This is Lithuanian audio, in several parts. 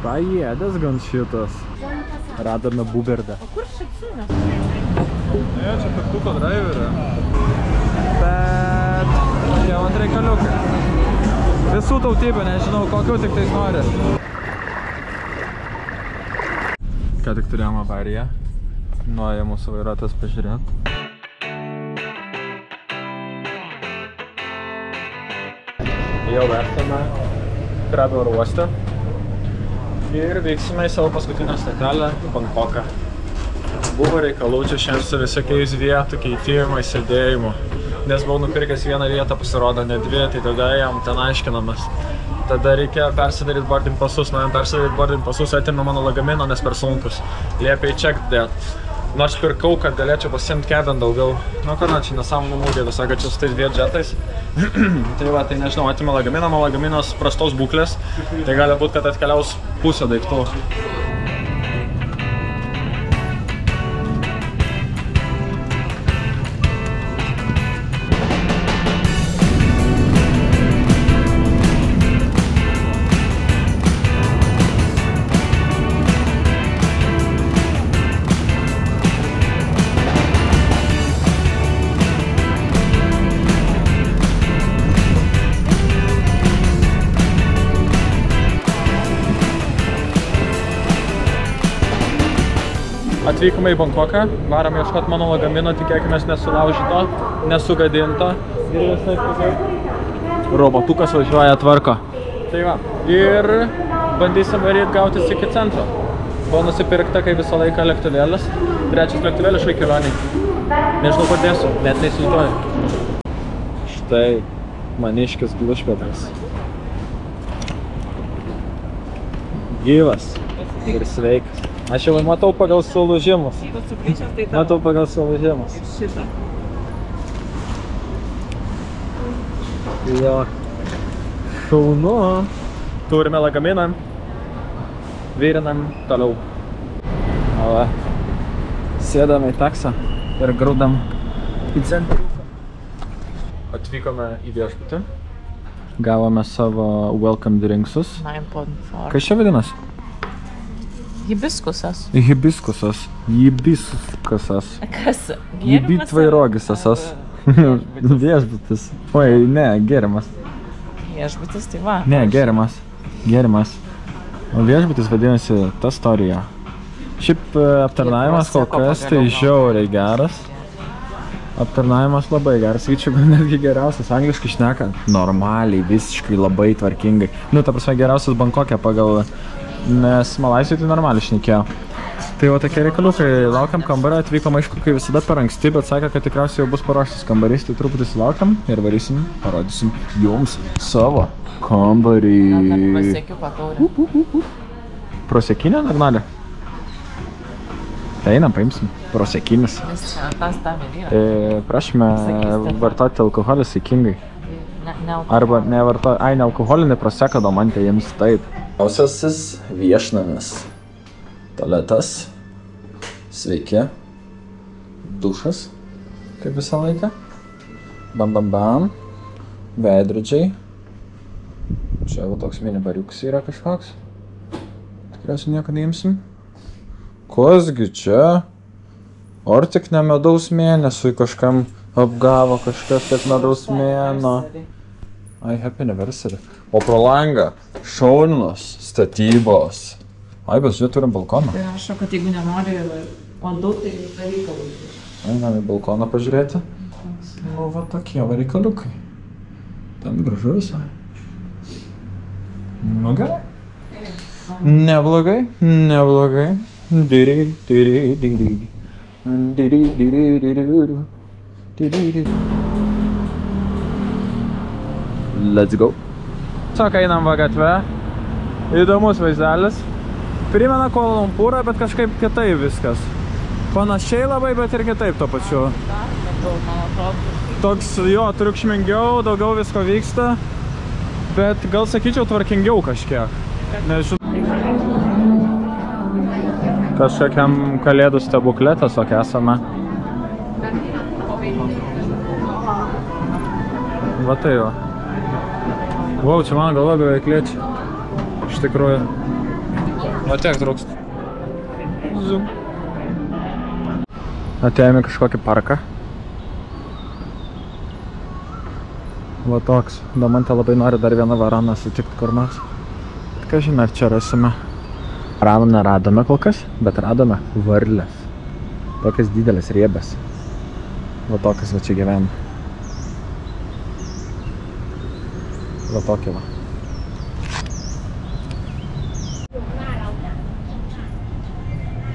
Paėdęs gan šitas. Radome buberdą. O kur šipsūnės? Ne, čia piktuko driverė. Bet jau ant reikaliukai. Visų tautybių, nežinau, kokių tik tais nori. Ką tik turėjom avariją. Nuoja mūsų vairuotojas pažiūrėti. Jau esame Krabi oro uoste. Ir vyksime į savo paskutinę stotelę Bankoką. Buvo reikalų čia šiandien su visokiais vietų keitimais, sėdėjimų. Nes buvau nupirkęs vieną vietą, pasirodo ne dvi, tai tada jam ten aiškinamas. Tada reikėjo persidaryti boarding pasus, nuėjom persidaryti boarding pasus, atėmė mano lagaminą, nes per sunkus. Liepė į check dėt. Nors pirkau, kad galėčiau pasiimti cabin daugiau. Nu, ką, čia nesąmonų mūgė, visai, kad čia su tais vietjetais. Tai va, tai nežinau, atėmė lagaminą, mano lagaminas prastos būklės. Tai gali būt, kad atkeliaus pusę daiktų. Atvykome į Bankoką, varom ieškoti mano lagamino, tikėkimės nesulaužyto, nesugadinto. Ir visai kaip robotukas važiuoja tvarko. Tai va, ir bandysim varyti gautis iki centro. Buvo nusipirkta, kaip visą laiką, lėktuvėlis. Trečias lėktuvėlis šiai kelioniai. Nežinau, kur dėsiu, net neįsivaizduoju. Štai maniškis glušpėdas. Gyvas ir sveikas. Aš jau matau pagal sulūžimus. Matau pagal sulūžimus. Šitą. Jo. Šaunu. Turime lagaminą. Vyrinam toliau. O va. Sėdame į taksą ir grūdam į centrą. Atvykome į viešbutį. Gavome savo welcome drinksus. 9.4. Kas čia vadinasi? Hibiskusas. Hibiskusas. Hibiskusas. Kas? Hibitvairogis. Viešbutis. Oi, ne, gerimas. Viešbutis, tai va. Ne, gerimas. Gerimas. O viešbutis vadinasi ta istorija. Šiaip aptarnavimas kol kas tai žiauriai geras. Aptarnavimas labai geras, sakyčiau, netgi geriausias, angliškai šneka normaliai, visiškai labai tvarkingai. Nu, ta prasme, geriausias Bankoke pagal, nes Malaizijoj tai normaliai šnekėjo. Tai va tokie reikaliukai, laukiam kambario, atvykom aišku, kai visada per anksti, bet sakė, kad tikriausiai jau bus paruoštas kambarys, tai truputį sulaukiam ir varysim, parodysim jums savo kambarį. Pasiekiu pataurę. Prosekinė, Dagnalė? Tai einam, paimsim. Prosekinis. Nes čia tas tam ir yra. Prašome vartoti alkoholį saikingai. Ne Arba nevartoti, ne alkoholinį proseka domantė jiems taip. Ausiasis viešnamis. Tualetas. Sveiki. Dušas. Kaip visą laiką. Bam bam bam. Veidrodžiai. Čia jau toks mini bariukas yra kažkoks. Tikriausiai nieko neimsim. Kasgi čia? Ar tik ne medaus mėnesiui kažkam apgavo kažkas, kad medaus mėno? Ai, happy anniversary. O pro langą šaunios statybos. Ai, bet žiūrėjau, turim balkoną. Tai rašo, kad jeigu nenori vandų, tai reikalų. Einam į balkoną pažiūrėti. O, va tokie va reikaliukai. Ten gražu visai. Nu gerai. Neblogai, neblogai. Let's go. Tiesiog einam va gatve. Įdomus vaizdelis. Primena Kuala Lumpūrą, bet kažkaip kitaip viskas. Panašiai labai, bet ir kitaip to pačiu. Toks jo triukšmingiau, daugiau visko vyksta. Bet gal sakyčiau tvarkingiau kažkiek. Nežinau. Kažkokiam kalėdų stebukle tiesiog esame. Va tai va. Wow, čia mano galva beveik liečia. Iš tikrųjų. O tiek trūkst. Zoom. Atėjome kažkokį parką. Va toks. Domantė labai nori dar vieną varaną sutikti kur nors. Ką žinai, ar čia rasime. Varanų neradome kol kas, bet radome varlės. Tokias didelės riebės. Va tokias va čia gyvena. Va tokia va.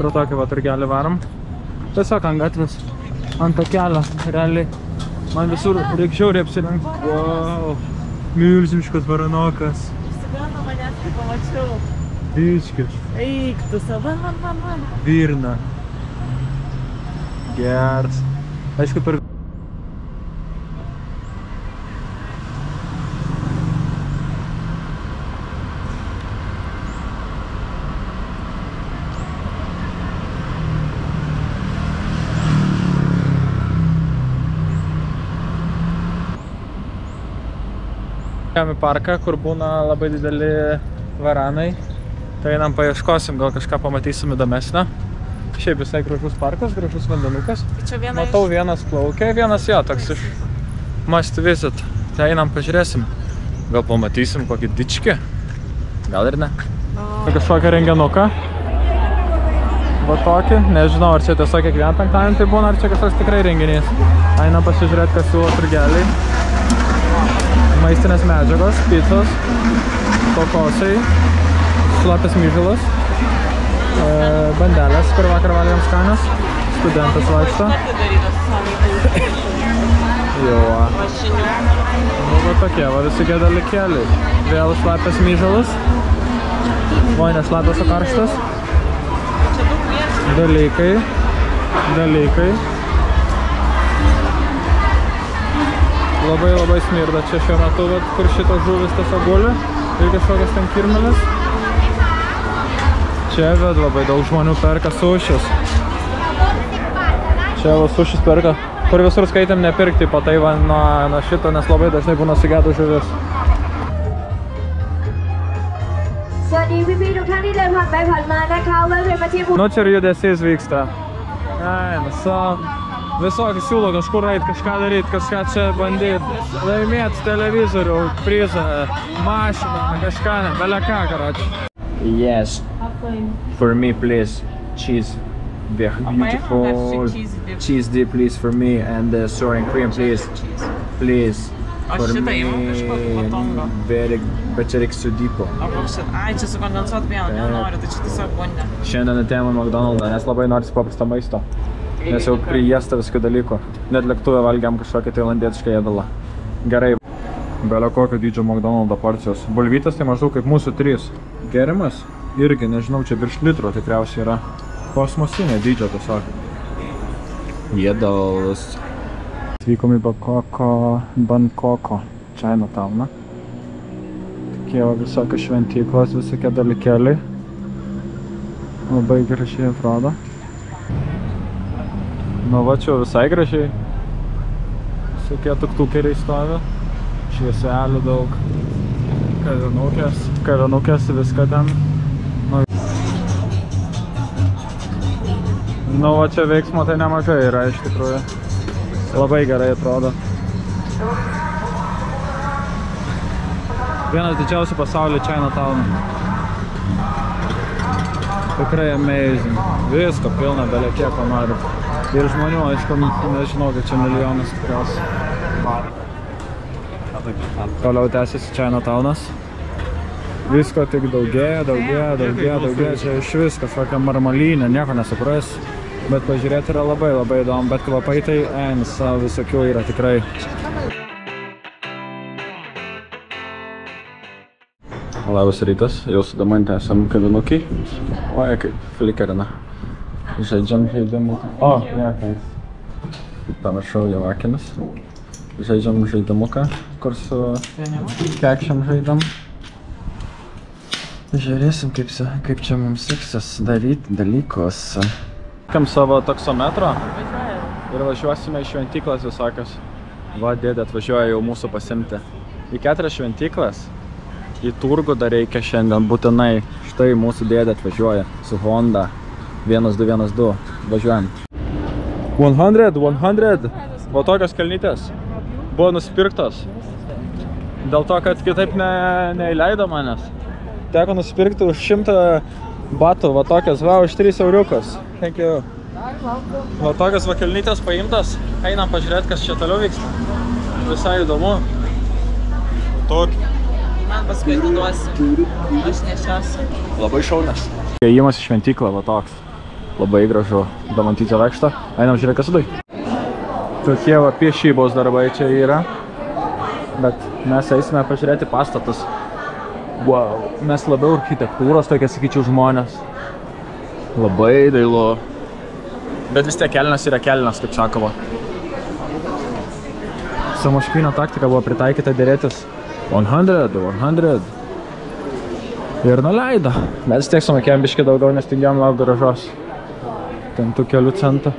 Pro tokį va turgelį varom. Tiesiog ant gatvės, ant to kelio, realiai. Man visur reikia žiauriai apsirengti. Wow, milžiniškas varanokas. Išsigando manęs, kai pamačiau. Bičkis. Eik, tu sava, man. Virna. Gers. Aišku, per... Į parką, kur būna labai dideli varanai. Tai einam paieškosim, gal kažką pamatysim įdomesnio. Šiaip visai gražus parkas, gražus vandenukas. Matau, vienas plaukia, vienas jo, toks iš must visit. Tai einam pažiūrėsim. Gal pamatysim kokį dičkį. Gal ir ne. Kažkokią renginuką. Va tokį. Nežinau, ar čia tiesiog kiekvieną penktadienį tai būna, ar čia kažkoks tikrai renginys. Einam pasižiūrėti, kas siūlo turgeliai. Maistinės medžiagos, picos, kokosai, šlapias myžalas, bandelės, kur vakar valgėm skanios, studentas vaikšto. Jo. Nu, va tokie, va visi dalykėliai. Vėl šlapias myžalas, voinės šlapias o karštas. Dalykai. Labai smirda čia šiuo metu, kur šitos žuvis tiesiog guli ir kažkokias ten kirmelis. Čia labai daug žmonių perka sušis. Čia va sušis perka, kur visur skaitėm nepirkti po tai va nuo šito, nes labai dažnai būna sugedus žuvis. สวัสดีพี่ๆทุกท่านที่เดินผ่านไปผ่านมานะคะแวะเวียนมาที่ภู Nu, čia ir judesys vyksta. Visokiai siūlo kažkur eit, kažką daryt, kažką čia bandyt. Laimėt televizorių, prizą, mašiną, kažką, beleką, karoči. Yes. For me, please. Cheese. Beautiful cheese dip, please, for me. And sour and cream, please. Please. For me, bet čia reiks su dipo. Ai, čia sukondensuot vieną, nenoriu, tai čia tiesiog bundė. Šiandien atėjome McDonald'ą, nes labai norisi paprasto maisto. Nes jau priėsta viskų dalykų. Net lėktuvę valgiam kažkokį tailandietišką ėdalą. Gerai. Belio kokio dydžio McDonald'o porcijos. Bulvytės tai maždaug kaip mūsų 3. Gerimas irgi, nežinau, čia virš litro tikriausiai yra. Kosmosinė dydžio tiesiog. Ėdalas. Atvykom į Bangkoko Chinatowną. Tokie visokios šventyklos, visokie dalykėliai. Labai gražiai atrodo. Nu va, čia visai gražiai. Visokie tuktukeriai stovi. Švieselių daug. Kavinukės, viską ten. Nu va, čia veiksmo tai nemažai yra iš tikrųjų. Labai gerai atrodo. Vienas didžiausių pasaulyje Chinatown. Tikrai amazing. Visko pilna, belie kiek ko noriu. Ir žmonių, aišku, nežinau, kad čia milijonas tikriausiai. Toliau tęsiasi Chinatownas. Visko tik daugėja. Čia iš vis kažkokia marmalynė, nieko nesupras. Bet pažiūrėti yra labai įdomu, bet kvapai tai visokių yra tikrai. Labas rytas, jau su Domante esam kavinukiai. Oja, kaip flikerina. Žaidžiam žaidimų. O, ne, kai pamiršau jau akinis. Žaidžiam žaidimuką, kur su kekšiam žaidam. Žiūrėsim, kaip čia mums seksis daryti dalykus. Kam savo taksometro ir važiuosime į šventyklas visokios. Va, dėdė atvažiuoja jau mūsų pasimti. Į 4 šventyklas. į turgų dar reikia šiandien būtinai. Štai mūsų dėdė atvažiuoja su Honda 1212. Važiuojam. 100. Va tokios kelnytės buvo nusipirktos. Dėl to, kad kitaip neįleido manęs. Teko nusipirkti už 100 batų, va tokias, va, už 3 euriukus. Thank you. Va tokias va kelnytės paimtas. Einam pažiūrėti, kas čia toliau vyksta. Visai įdomu. Tokį. Man paskui duosi. Aš nešiosiu. Labai šaunas. Įėjimas į šventyklą, va toks. Labai gražu. Damantyčio vaikšto. Einam žiūrėti, kas sudai. Tokie va piešybos darbai čia yra. Bet mes eisime pažiūrėti pastatus. Wow. Mes labiau architektūros tokie, sakyčiau, žmonės. Labai dailu. Bet vis tiek kelnes yra kelnes, kaip sakoma. Samoškvino taktika buvo pritaikyta dėrėtis 100. Ir nuleido. Mes tiek sumokėjom biškį daugiau, nes tingėjom lauk gražos. Ten tų kelių centų.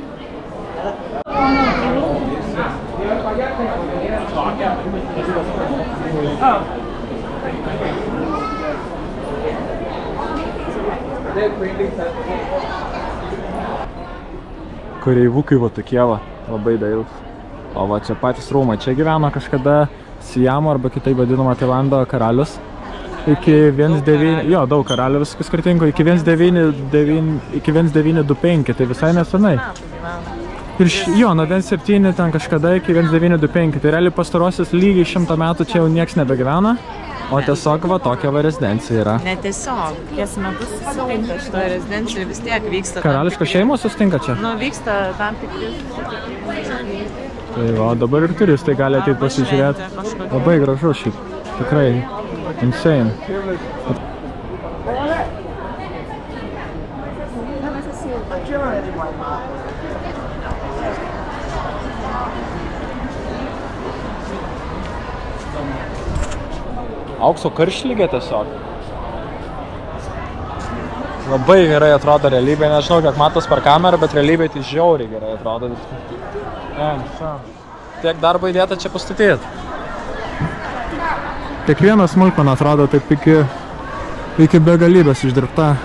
Kareivukai va tokie va, labai dailūs. O va čia patys rūmai. Čia gyveno kažkada Siamo arba kitaip vadinama Tailando karalius. Iki 19... Jo, daug karalių viskų skirtingų. Iki 1925, tai visai nesenai. Ir jo, nuo 17 ten kažkada iki 1925. Tai realiai pastarosius lygiai 100 metų čia jau nieks nebegyvena. O tiesiog va tokia va rezidencija yra. Ne tiesiog, kies metus susitinka šitoje rezidencijoje, vis tiek vyksta. Karališkos šeimos susitinka čia? Nu, vyksta tam tikri. Tai va, dabar ir turistai gali ateit pasižiūrėti. Labai gražu šiaip. Tikrai. Insane. Aukso karšlygė tiesiog. Labai gerai atrodo realybė, nežinau, kiek matos per kamerą, bet realybė tai žiauriai gerai atrodo. Tiek darbo įdėta čia pastatyti. Kiekviena smulkmena atrodo taip iki begalybės išdirbta.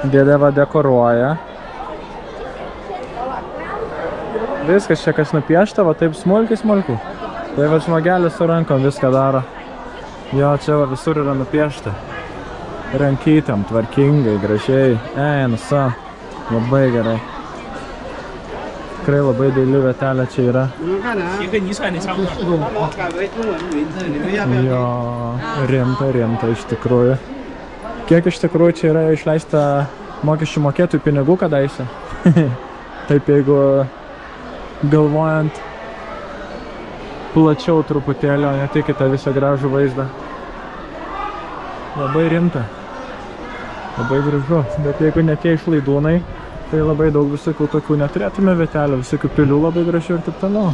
Dėdė va dekoruoja. Viskas čia kas nupiešta, va taip smulkiai. Tai va žmogelis su rankom viską daro. Jo, čia va visur yra nupiešta. Rankytėm, tvarkingai, gražiai. Nusa. Labai gerai. Tikrai labai daili vietelė čia yra. Jo, rimta iš tikrųjų. Kiek iš tikrųjų čia yra išleista mokesčių mokėtojų pinigų kadaise? Taip jeigu galvojant plačiau truputėlio, ne tik į tą visą gražų vaizdą. Labai rimta. Labai gražu. Bet jeigu ne tie išlaidūnai, tai labai daug visokių tokių neturėtume vietelių, visokių pilių labai gražių ir taip toliau.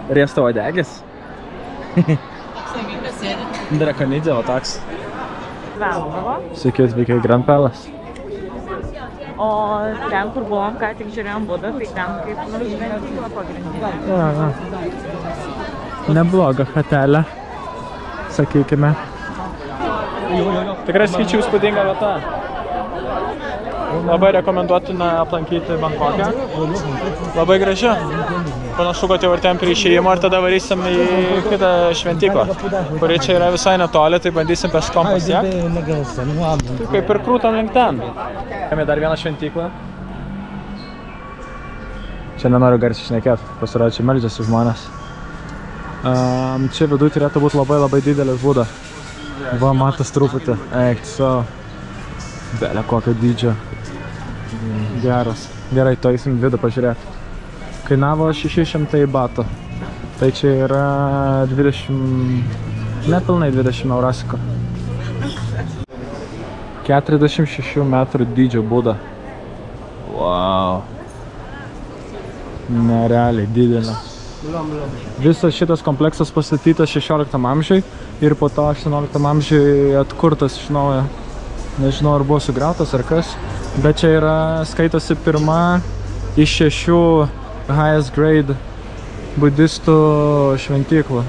Riesto vadegis. Drakonidė, o toks. Sveiki atvykę į Grand Palace. O ten, kur buvom, ką tik žiūrėjom Budą, tai ten kaip šventykla pagrindinė. Nebloga hotelė, sakykime. Tikrai skaičiau įspūdinga vieta. Labai rekomenduotina aplankyti Bangkoke. Labai graži. Panašu, kad jau artėjom prie išėjimo ir tada varysim į kitą šventyklą, kuri čia yra visai netoli, tai bandysim peškom pasiekti. Kaip ir krūtam link ten. Ėmė dar vieną šventyklą. Čia nenoriu garsiai šnekėti, pasirodė, čia meldžiasi žmonės. Čia viduj turėtų būti labai didelis Buda. Va, matas truputį. Eik, so. Belė kokio dydžio. Geras. Gerai, to eisim vidų pažiūrėti. Kainavo 600 batų. Tai čia yra 20... nepilnai 20 eurasiko. 46 metrų dydžio Buda. Wow. Nerealiai didelė. Visas šitas kompleksas pastatytas 16 amžiui ir po to 18 amžiui atkurtas iš naujo. Nežinau, ar buvo sugriautas ar kas, bet čia yra skaitosi pirma iš 6 highest grade budistų šventyklų.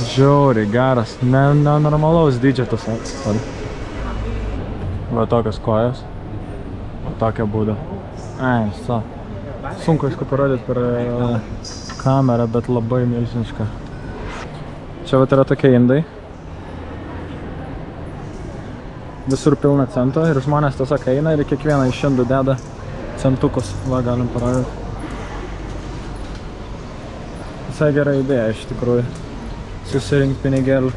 Žiauriai geras, nenormalaus dydžio tas. Va tokios kojos. Tokia būda. Sunku aišku parodyti per kamerą, bet labai milžiniška. Čia vat yra tokie indai. Visur pilna cento ir žmonės tiesiog eina ir kiekvieną iš indų deda centukus. Va, galim parodyti. Visai gera idėja iš tikrųjų. Susirinkti pinigėlių.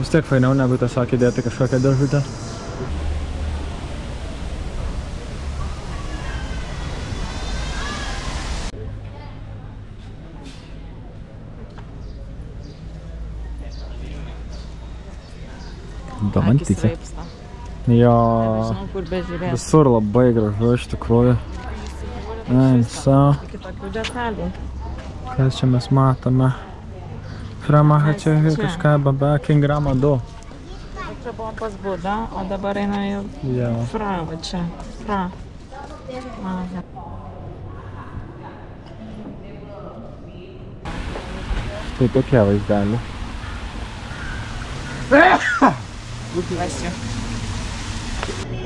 Vis tiek fainiau negu tiesiog įdėti kažkokią dėžutę. Akis raipsta. Jo, Nežinau, kur bežiūrėti. visur labai gražu iš tikrųjų. Kitokių detalių. Kas čia mes matome? Framaha čia kažką baba Kingrama 2. Čia buvo pas Budą, o dabar eina į Fra, va čia. Fra. Tai tokie vaizdeliai.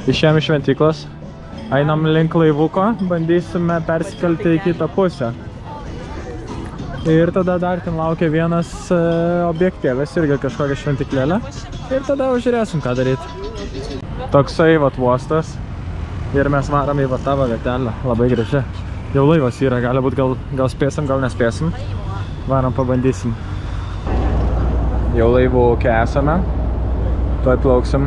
Išėjom iš šventyklos, einam link laivuko, bandysime persikelti į kitą pusę. Ir tada dar ten laukia vienas objektėlis, irgi kažkokia šventyklėlė. Ir tada žiūrėsim, ką daryti. Toksai vat uostas. Ir mes varom į tavo vietelę, labai graži. Jau laivas yra, gali būt gal spėsim, gal nespėsim. Varom pabandysim. Jau laivų esame. Tuoj plauksim.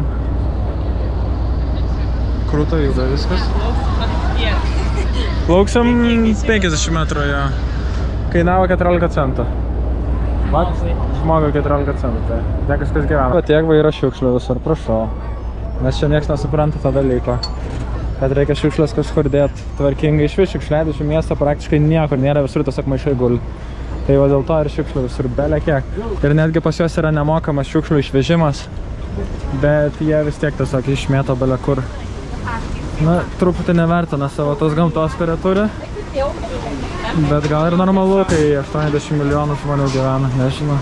Krūta juda viskas. Plauksim 50 metrų, jo. Kainavo 14 centų. Vat? Žmogui 14 centų, tai ne kažkas gyvena. Tiek va yra šiukšlių visur, prašau. Nes čia nieks nesupranta tą dalyko. Kad reikia šiukšlės kažkur dėti tvarkingai. Išvis šiukšliadėžių miesto praktiškai niekur nėra, visur tiesiog maišai guli. Tai va dėl to ir šiukšlių visur bele kiek. Ir netgi pas juos yra nemokamas šiukšlių išvežimas. Bet jie vis tiek tiesiog išmėto bele kur. Na, truputį nevertina savo tos gamtos, kurią turi. Bet gal ir normalu, kai 80 milijonų žmonių gyvena, nežinau.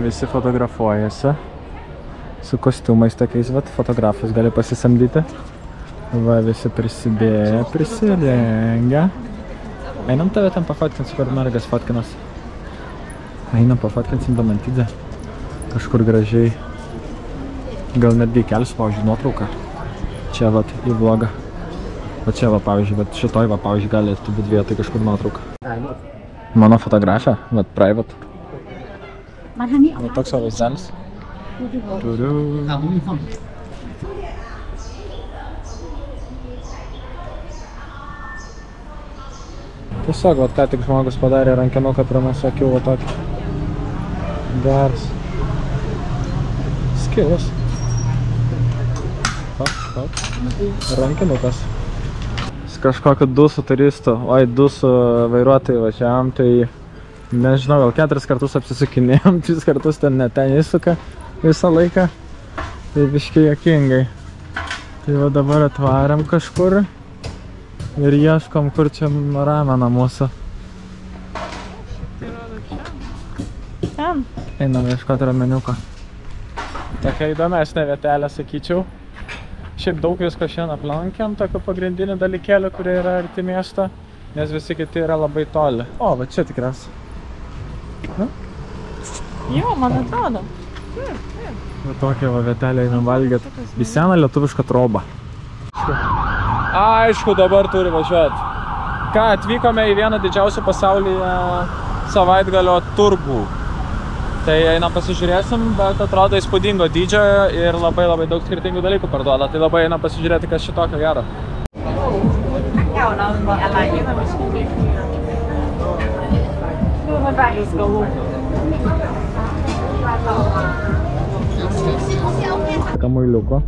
Visi fotografuojasi. Su kostiumais tokiais, vat, fotografus gali pasisamdyti. Va, visi prisidėję, prisirengia. Einam tave ten pafotkinsim, kur mergas fotkinas. Einam pafotkinsim Damantidę. Kažkur gražiai. Gal netgi kelsiu, pavyzdžiui, nuotrauką. Čia, vat, į vlogą. Va čia, va, pavyzdžiui, bet šitoj, va, pavyzdžiui, gali būt vietai kažkur nuotrauką. Mano fotografija, vat, private. Va, toks savo vaizdelis. Turiu. Tiesiog, vat, ką tik žmogus padarė rankinuką prie mūsų akių, va tokį. Geras. Skilus. Rankinukas. Kažkokio dusų turistų, oi, dusų vairuotojai važiavam, tai nežinau, gal 4 kartus apsisukinėjom, 3 kartus ten ten įsuka visą laiką. Tai biškai juokingai. Tai va dabar atvarėm kažkur. Ir ieškom, kur čia ramena mūsų. Ten. Einam ieškoti rameniuko. Tokia įdomesnė vietelė, sakyčiau. Šiaip daug visko šiandien aplankėm, tokio pagrindinį dalykėlį, kurie yra arti miesto, nes visi kiti yra labai toli. O, va čia tikriausiai. Jo, man atrodo. Va tokia va vietelė einam valgyti. Į seną lietuvišką trobą. Aišku, dabar turi važiuoti. Ką, atvykome į vieną didžiausių pasaulyje savaitgalio turgų. Tai einam pasižiūrėsim, bet atrodo įspūdingo dydžio ir labai daug skirtingų dalykų parduoda. Tai labai einam pasižiūrėti, kas šitokio gero. Kamuiliuko.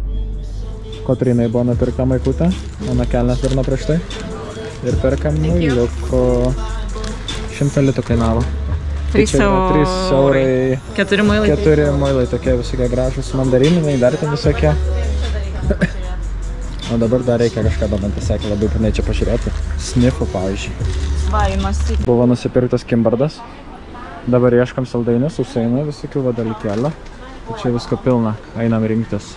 Kotrynai buvo nupirkta maikutė, mano kelnes dar nuo prieš tai. Ir perkam muiliuko. 100 litų kainavo. 3 eurai. 4 muilai. 4 muilai tokie visokie gražus mandarininiai, dar ten visokie. O dabar dar reikia kažką man sakė, labai pirmai čia pažiūrėti. Snifų, pavyzdžiui. Va, įmąstyti. Buvo nusipirktas kimbardas. Dabar ieškam saldainių, susainų, visokių dalykėlių. Tai čia visko pilna, einam rinktis.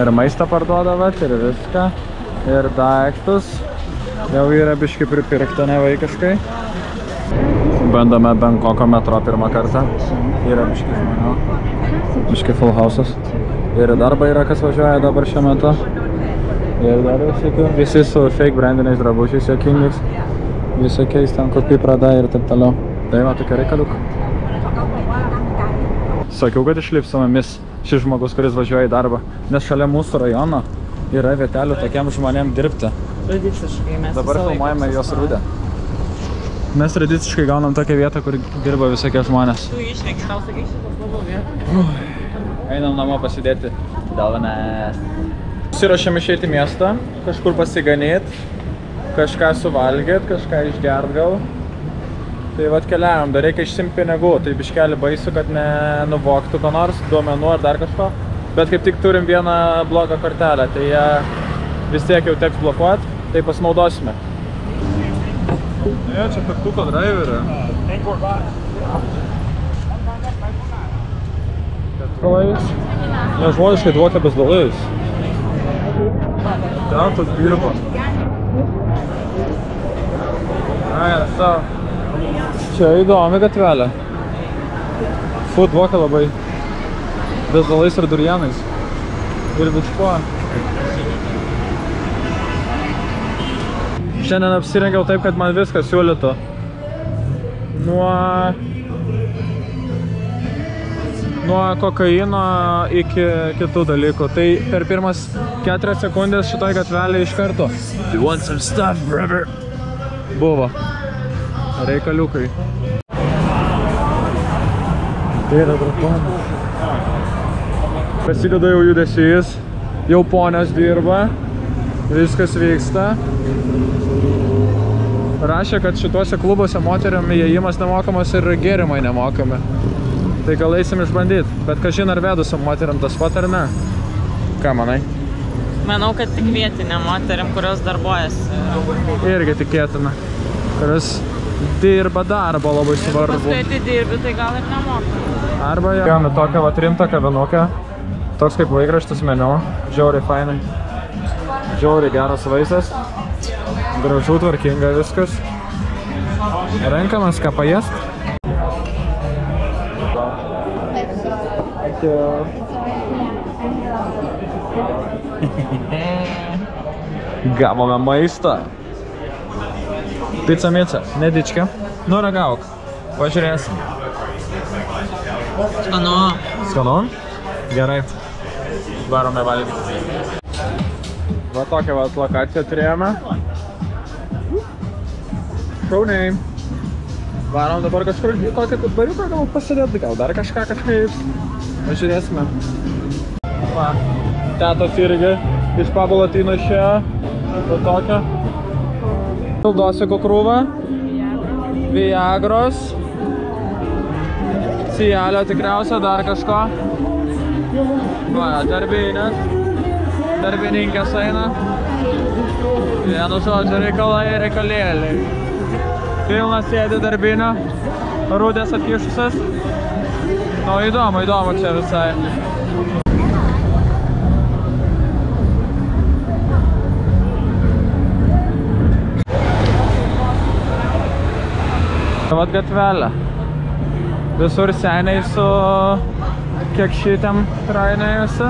Ir maistą parduodavat, ir viską, ir daiktus. Jau yra biški pripirkta nevaikiškai. Bandome Bangkoko metro pirmą kartą. Yra biški žmonių. Biški full house'as. Ir darbą yra, kas važiuoja dabar šiuo metu. Ir dar visokių. Visi su fake brandiniais drabužiais juokingais. Visokiais ten kopi Prada ir taip toliau. Tai va, tokia reikaliuk. Sakiau, kad išlips su mumis šis žmogus, kuris važiuoja į darbą. Nes šalia mūsų rajono yra vietelių tokiam žmonėm dirbti. Tradiciškai mes dabar filmuojame jos rūdę. Mes tradiciškai gaunam tokią vietą, kur dirba visokie žmonės. Tu išneki, tau sakai šitas labiau vietą. Einam namo pasidėti dovanas. Susiruošiam išeiti į miestą, kažkur pasiganyt, kažką suvalgyt, kažką išgert gal. Tai vat keliavom, dar reikia išsimt pinigų, tai biškelį baisu, kad nenuvoktų ko nors, duomenų ar dar kažko. Bet kaip tik turim vieną blogą kortelę, tai ją vis tiek jau teks blokuot, tai pasinaudosime. Ne, čia piktuko driverė. Dalais. Nežmoniškai dvokia bez dalais. Ten tas dirba. Čia įdomi gatvelė. Fu dvokia labai. Bez dalais ir durianais. Ir vičkuo. Šiandien apsirengiau taip, kad man viskas siūlytų. Nuo kokaino iki kitų dalykų. Tai per pirmas 4 sekundės šitoj gatvelė iš karto. You want some stuff, brother? Buvo. Reikaliukai. Tai yra drakonas. Prasideda jau judesys. Jau ponios dirba. Viskas vyksta. Rašė, kad šituose klubuose moteriam įėjimas nemokamas ir gėrimai nemokami. Tai gal eisim išbandyti. Bet kažin ar vedusiam moteriam tas pat ar ne? Ką manai? Manau, kad tik vietinė moteriam, kurios darbuojasi. Irgi tikėtina. Kuris dirba darbą labai svarbu. Paskui atidirbi, tai gal ir nemoka. Arba jau gauna tokią vat rimtą kavinukę. Toks kaip laikraštis meniu. Žiauriai fainai. Žiauriai geras vaizdas. Gražu, tvarkinga viskas. Renkamės ką pajest. Gavome maistą. Pica mica, nedička. Nu, ragauk. Pažiūrėsim. Skanu. Skanu? Gerai. Varome valgyti. Va tokią va lokaciją turėjome. Šauniai. Varom dabar kažkur į tokią bariuką gal pasidėti, gal dar kažką kažkaip. Pažiūrėsime. Va, tetos irgi iš Pabulatino išėjo. Va tokią. Dosiko krūvą. Viagros. Cielio tikriausia, dar kažko. Va, darbinės. Darbininkės eina. Vienu žodžiu reikalai ir reikalėliai. Pilnas sėdi darbinio. Rūdės atkišusias. Nu, įdomu čia visai. Vat gatvelė. Visur seniai su kiek šitėm trainėjusi.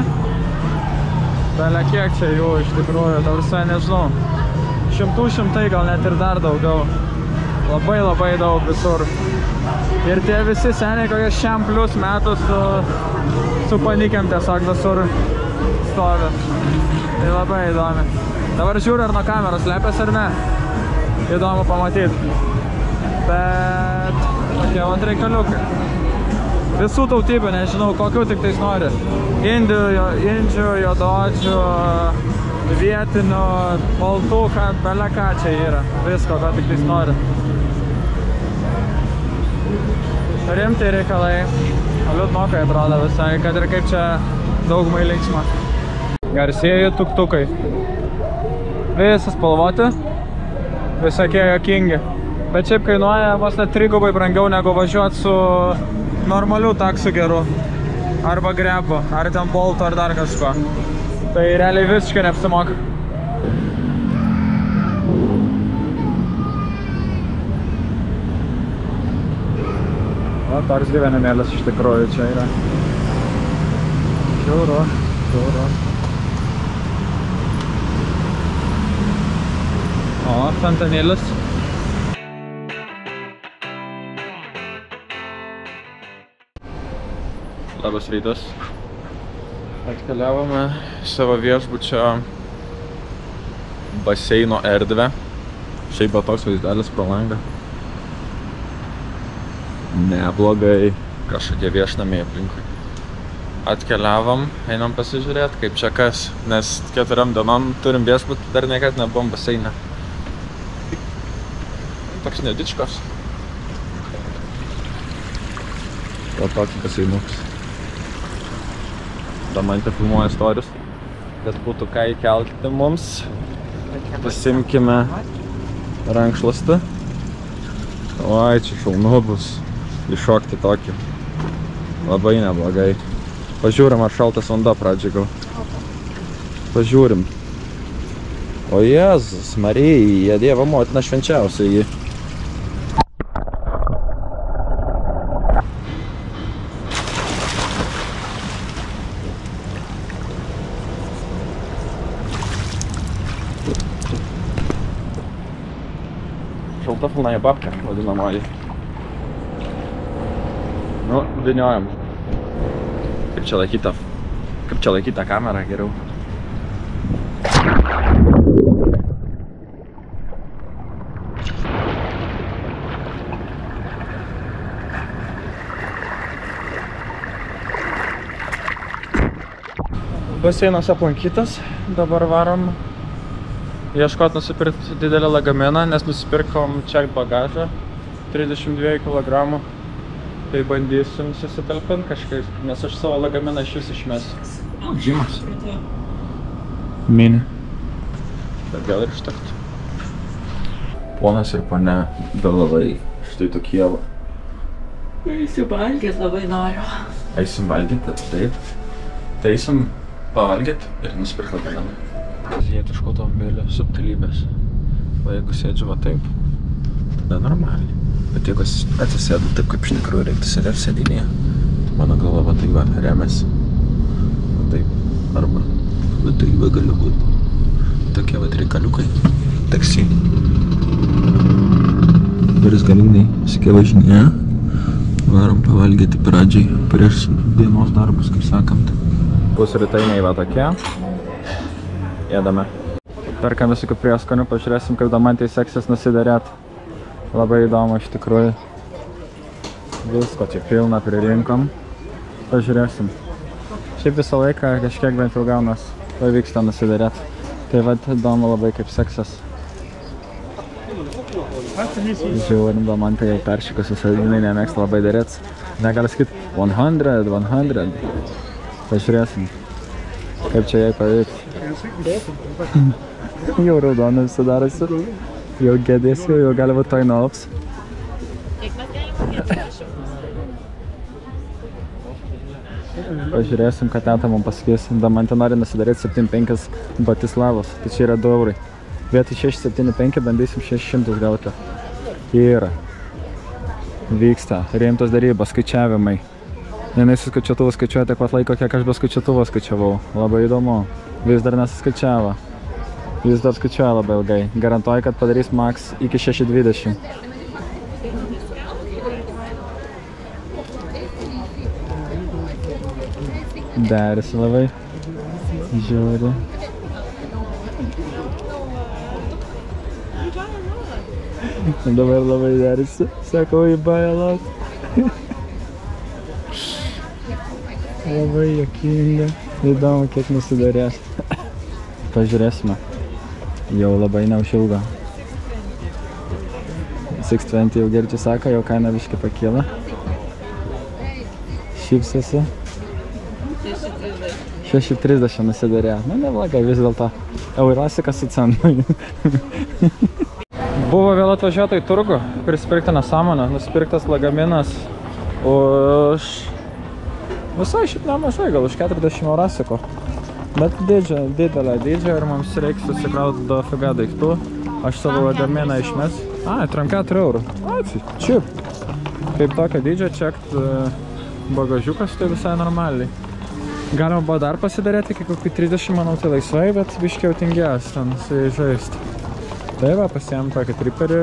Belia kiek čia jų iš tikrųjų, ta visai nežinau. Šimtai gal net ir dar daugiau. Labai daug visur. Ir tie visi seniai kokie 100+ metų su panikiam tiesiog visur stovi. Tai labai įdomi. Dabar žiūriu, ar nuo kameros lepiasi ar ne. Įdomu pamatyti. Bet tokie vat reikaliukai. Visų tautybių, nežinau, kokių tik tais nori. Indžių, juodaodžių, vietinių, baltų, bele ką čia yra. Visko, ko tik tais nori. Rimtai reikalai. Liūdnokai atrodo visai, kad ir kaip čia daugumai linksma. Garsieji tuktukai. Visi spalvoti, visokie juokingi. Bet šiaip kainuoja vos net 3 brangiau negu važiuoti su normaliu taksu geru. Arba grebu, ar ten boltu, ar dar kažko. Tai realiai visiškai neapsimoka. O, toks gyvenimėlis iš tikrųjų čia yra. Žiūru. O, fontanėlis. Labas rytas. Atkeliavome savo viešbučio baseino erdvę. Šiaip buvo toks vaizdelis pro langą. Neblogai. Kažkokie viešnamiai aplinkui. Atkeliavom, einam pasižiūrėti, kaip čia kas, nes 4 dienom turim viešbutį, dar niekad nebuvom baseine. Toks nedičkos. O tokį baseinuks. Damantė filmuoja istorius, kad būtų ką įkelti mums. Pasimkime rankšluostį. Oi, čia šaunu bus iššokti tokį. Labai neblogai. Pažiūrim, ar šaltas vanduo pradžiai gal. Pažiūrim. O Jėzus, Marija, Dievo motina švenčiausia jį. Šalta filnaja babka, vadinamoji. Nu, vyniojam. Kaip čia laikyta kamera geriau. Baseinas aplankytas, dabar varom ieškoti nusipirkti didelį lagaminą, nes nusipirkom čia bagažą 32 kg. Tai bandysim susitalpinti kažkaip, nes aš savo lagaminą iš vis išmesiu. O, džimas. Mini. Bet gal ir ištaktų. Ponas ir ponia Belavai, štai tokie va. Eisim valgyti, labai noriu. Eisim valgyti, taip. Tai eisim pavalgyti ir nusipirkti lagaminą. Azijietiško automobilio subtilybės. O jeigu sėdžiu va taip, tada normaliai. Bet jeigu atsisėdu taip, kaip iš tikrųjų reiktų sėdėti sėdinėje, tai mano galva va taip va remiasi. Va taip. Arba va taip va gali būti. Tokie va reikaliukai. Taksi. Kuris galingai visokie važinėja. Varom pavalgyti pradžiai prieš dienos darbus, kaip sakant. Pusrytainiai va tokie. Ėdame. Perkam visokių prieskonių, pažiūrėsim, kaip Damantei seksis nusiderėti. Labai įdomu iš tikrųjų. Visko čia pilna pririnkom. Pažiūrėsim. Šiaip visą laiką kažkiek bent jau gaunas pavyksta nusiderėti. Tai vat įdomu labai kaip seksis. Žiūrim, Damantė jau peršykusi sądinai, nemėgsta labai derėtis. Negali sakyti 100. Pažiūrėsim, kaip čia jai pavyks. Jau raudona visi darosi. Jau gėdėsiu, jau gali būt toj nualps. Pažiūrėsim, ką teta mums pasakys. Damantė nori nusidaryti 7,5 Batislavos. Tai čia yra 2 eurai. Vietoj 6,75 bandysim 600 gauti. Yra. Vyksta. Rimtos darybos, skaičiavimai. Jinai su skaičiuotuvu skaičiuoja tiek pat laiko, kiek aš be skaičiuotuvo skaičiavau. Labai įdomu. Vis dar nesuskaičiavo. Vis dar skaičiuoja labai ilgai. Garantuoju, kad padarys max iki 6,20. Derisi labai. Žiūri. Dabar labai derisi. Sakau, į bają lauk. Labai juokinga. Įdomu, kiek nusidarės. Pažiūrėsime. Jau labai neužilgo. 620 jau girdžiu sako, jau kaina biškį pakyla. Šypsosi. 6.30 nusidarė. Nu, neblogai vis dėlto. Eurasika su centu. Buvo vėl atvažiuota į turgų, prisipirkti nesąmonę. Nusipirktas lagaminas už... Visai šiaip nemažai, gal už 40 eurasiko. Bet didelė dydžio ir mums reikia susikrauti dofiga daiktų. Aš savo lagaminą išmes. 3-4 eurų. Čiip. Kaip tokio dydžio čekt bagažiukas, tai visai normaliai. Galima buvo dar pasidarėti, iki kokių 30, manau, tai laisvai, bet biškiau tingės ten žaisti. Tai va, pasiėm tokį triperį,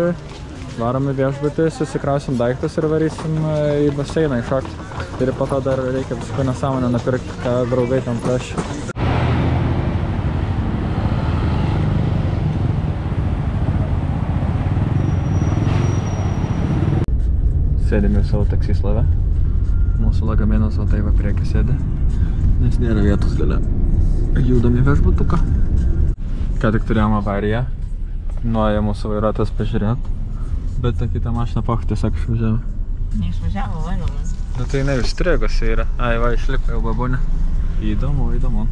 varom į viešbutį, susikrausim daiktus ir varysim į baseiną iššokti. Ir po to dar reikia viskų nesąmonę nupirkti, ką draugai tam prašė. Sėdime savo taksys lave. Mūsų lagaminas va tai va priekį sėdė, nes nėra vietos gale. Judam į viešbutuką. Ką tik turėjom avariją. Nuoja mūsų vairuotojas pažiūrėt. Bet ta kita mašina pach tiesiog išvažiavo. Neišvažiavo, vainomas. Nu tai ne, išstrėgosi yra. Ai, va, išlipo jau babūnė. Įdomu, įdomu.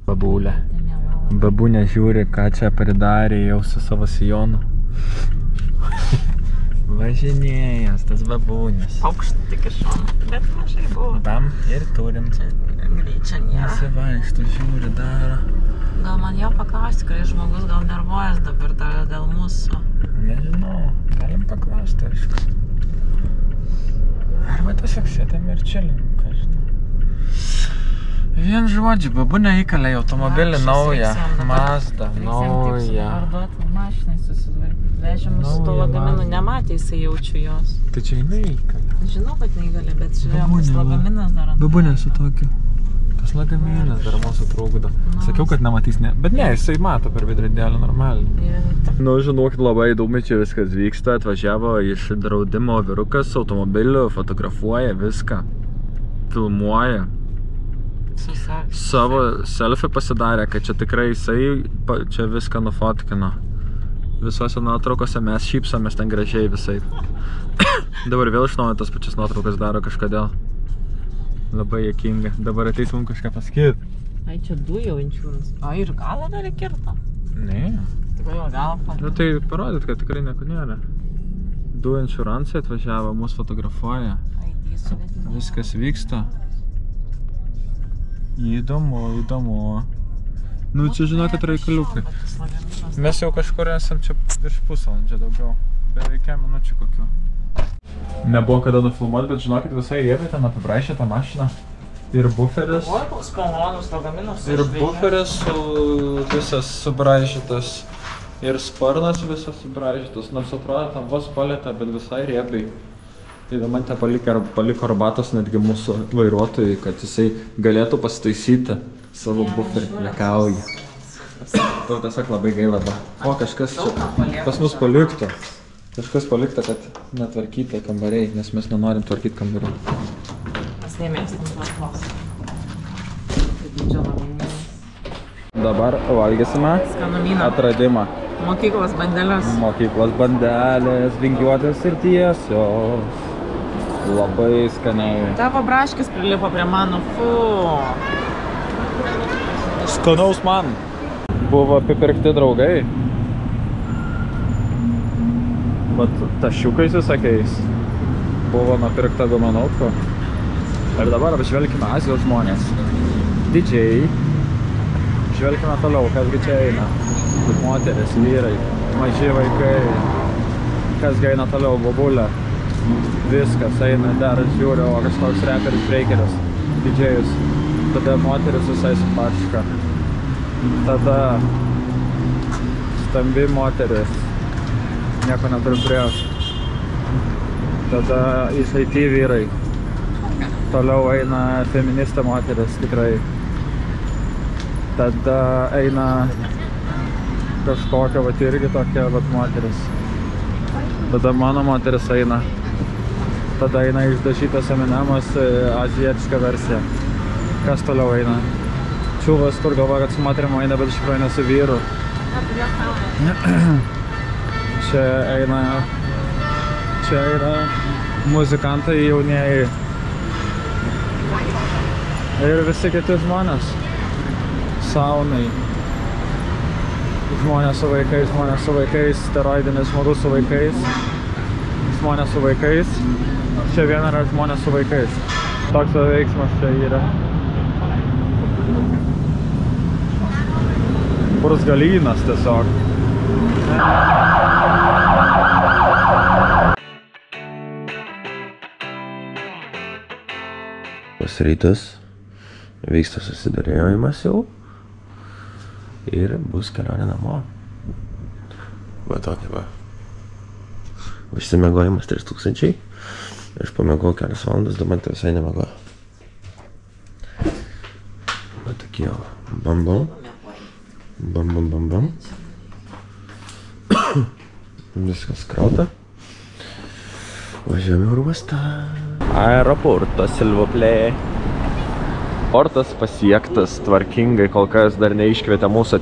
Babūlė. Babūnė žiūri, ką čia pridarė jau su savo sijonu. Važinėjas, tas babūnis. Aukšt tik iš šono, bet mažai buvo. Tam ir turim. Čia greičia nėra. Nesivaikštų, žiūri, daro. Gal man jo paklausti, kai žmogus gal nervuojas dabar dėl mūsų. Nežinau, galim paklausti, aišku. Arba tiesiog sėdėm ir čilim, ką žinau. Vien žodžiu, babūnė įkalė į automobilį naują. Mazda, naują. Parduoti mašinai susitvarkyti. Vežimus su to lagaminu nematė, jisai jaučiu jos. Tai čia jinai įkalė. Žinau, kad neįgalė, bet žiūrėjom, tas lagaminas dar ant. Babūnė su tokiu. Tas lagaminas dar mūsų trūkdo. Sakiau, kad nematys, ne. Bet ne, jisai mato per vidrindėlį normaliai. Nu, žinokit, labai įdomu čia viskas vyksta. Atvažiavo iš draudimo vyrukas automobiliu, fotografuoja viską. Filmuoja. Savo selfie pasidarė, kad čia tikrai jisai čia viską nufotkino. Visuose nuotraukose mes šypsomės ten gražiai visai. Dabar vėl iš naujo tas pačias nuotraukas daro kažkodėl. Labai juokinga. Dabar ateis mums kažką pasakyti. Ai, čia du jau inčiūras. Ai, ir galą dar įkirto? Ne. Tikrai jo galą pamatyti. Nu tai parodyt, kad tikrai nieko nėra. Du inšuransai atvažiavo, mus fotografuoja. Viskas vyksta. Įdomu, įdomu. Nu čia žinokit reikaliukai. Mes jau kažkur esam čia virš pusvalandžio daugiau. Beveik minučių kokių. Nebuvo kada nufilmuoti, bet žinokit visai jėgai ten apibraižė tą mašiną. Ir buferis. Oi, koks malonus lagaminas. Ir buferis visas subraižytas. Ir sparnas visas subraižytas. Nors atrodo tam vos palietė, bet visai riebiai. Tai man te paliko arbatos netgi mūsų vairuotojui, kad jisai galėtų pasitaisyti savo buferį. Lekauja. Tau tiesiog labai gaila. O kažkas čia pas mus palikta. Kažkas palikta, kad netvarkyti kambariai, nes mes nenorim tvarkyti kambarių. Mes nemėgstam tvarkos. Dabar valgysime atradimą. Mokyklos bandelės. Mokyklos bandelės, vingiuotės ir tiesios. Labai skaniai. Tavo braškis prilipo prie mano. Fu. Skanaus man. Buvo apipirkti draugai. Vat tašiukais visokiais. Buvo nupirkta gumanauko. Ir dabar apžvelkime Azijos žmonės. Didžiai. Žvelkime toliau, kasgi čia eina. Moteris, vyrai, maži vaikai. Kasgi eina toliau, bobulė. Viskas eina, dar žiūriu, o kažkoks reperis, breikeris, didžėjus. Tada moteris visai su paška. Tada stambi moteris. Nieko neturiu prieš. Tada IT vyrai. Toliau eina feministė moteris, tikrai. Tada eina kažkokia, vat irgi tokia vat moteris. Tada mano moteris eina. Tada eina išdažytas Eminemas azijietiška versija. Kas toliau eina? Čiūvas, kur galvoja, kad su moterim eina, bet iš tikrųjų eina su vyru. Čia yra muzikantai jaunieji. Ir visi kiti žmonės. Saunai. Žmonės su vaikais, steroidinis žmogus su vaikais. Žmonės su vaikais. Čia viena yra žmonės su vaikais. Toks veiksmas čia yra. Burzgalynas tiesiog. Rytas vyksta susidarėjimas jau ir bus kelionė namo. Va tokia va. Užsimiegojimas 3000. Aš pamiegojau kelias valandas, dabar tai visai nemiegoju. Va tokie jau. Bam. Viskas krauta. Važiuojame į uostą. Aeroportas, Silvoplė. Portas pasiektas tvarkingai, kol kas dar neiškvietė mūsų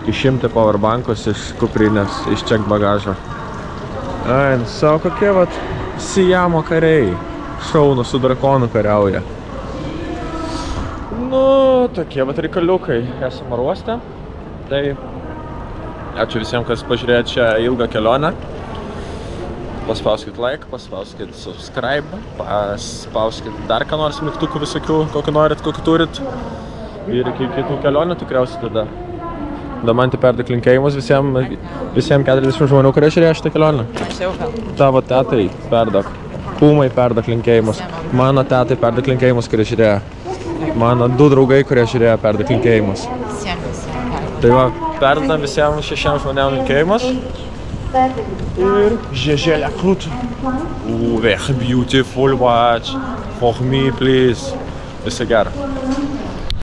išimti powerbankus iš kuprinės, iš ček bagažo. Savo kokie vat Siamo kariai. Šaunu su drakonu kariauja. Nu, tokie vat reikaliukai. Esame uoste. Tai ačiū visiems, kas pažiūrėjo čia ilgą kelionę. Paspauskit like, paspauskit subscribe, paspauskit dar ką nors mygtukų visokių, kokį norit, kokį turit. Ir iki kitų kelionių tikriausiai tada. Damantį perduok linkėjimus visiems 40 žmonių, kurie žiūrėjo šitą kelionę. Tavo tetai perduok. Kūmai perduok linkėjimus. Mano tetai perduok linkėjimus, kurie žiūrėjo. Mano 2 draugai, kurie žiūrėjo, perduok linkėjimus. Tai va, perdodam visiems 6 žmonėms linkėjimus. Ir GG la croûte. Very beautiful watch. For me, please. Visą gerą.